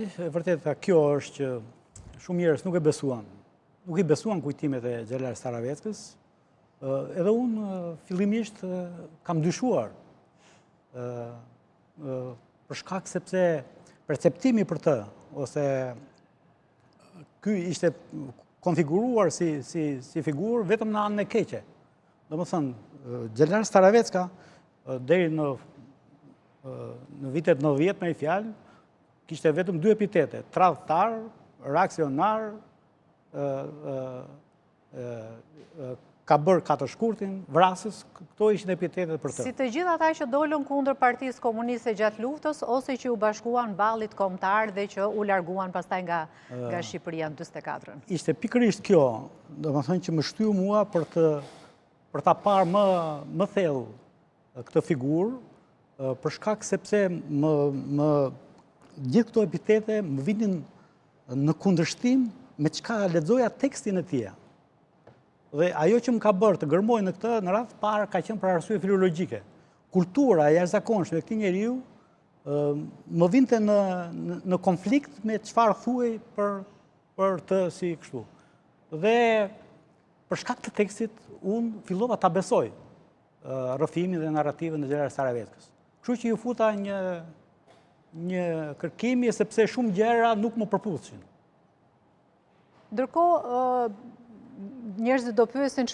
Vërtet, kjo është që shumë njerëz nuk e besuan. Nuk i besuan kujtimet e Xhelar Staraveckës. Edhe unë fillimisht kam dyshuar. Për shkak sepse perceptimi për të, ose ky ishte konfiguruar si figurë vetëm në anën e keqe. Domethënë, Xhelar Staravecka deri në vitet 90 me i fjalë, kishte vetëm dy epitete: tradhtar, reaksionar, ka bërë katër shkurtin, vrasës. Këto ishin epitetet për të. Si të gjithë ata që dolën kundër Partisë Komuniste gjatë luftës, ose që u bashkuan ballit kombëtar dhe që u larguan pastaj nga Shqipëria në 44-ën. Ishte pikërisht kjo, domethënë që më shtyu mua për ta parë më thellë këtë figurë, për shkak sepse gjithë këto epitete më vinin në kundërshtim me çka lexoja tekstin e tij. Dhe ajo që më ka bërë të gërmoj në këtë, në radhë parë, ka qenë për arsye filologjike. Kultura e jashtëzakonshme e këtij njeriu më vinte në konflikt me çfarë thuhej për të si kështu. Dhe për shkak të tekstit, unë fillova ta besoj rrëfimin dhe narrativën e Xhelar Staraveckës. Kështu që ju futa një kërkimi sepse shumë gjëra nuk më përputhshin. Ndërkohë, njerëzit do pyesin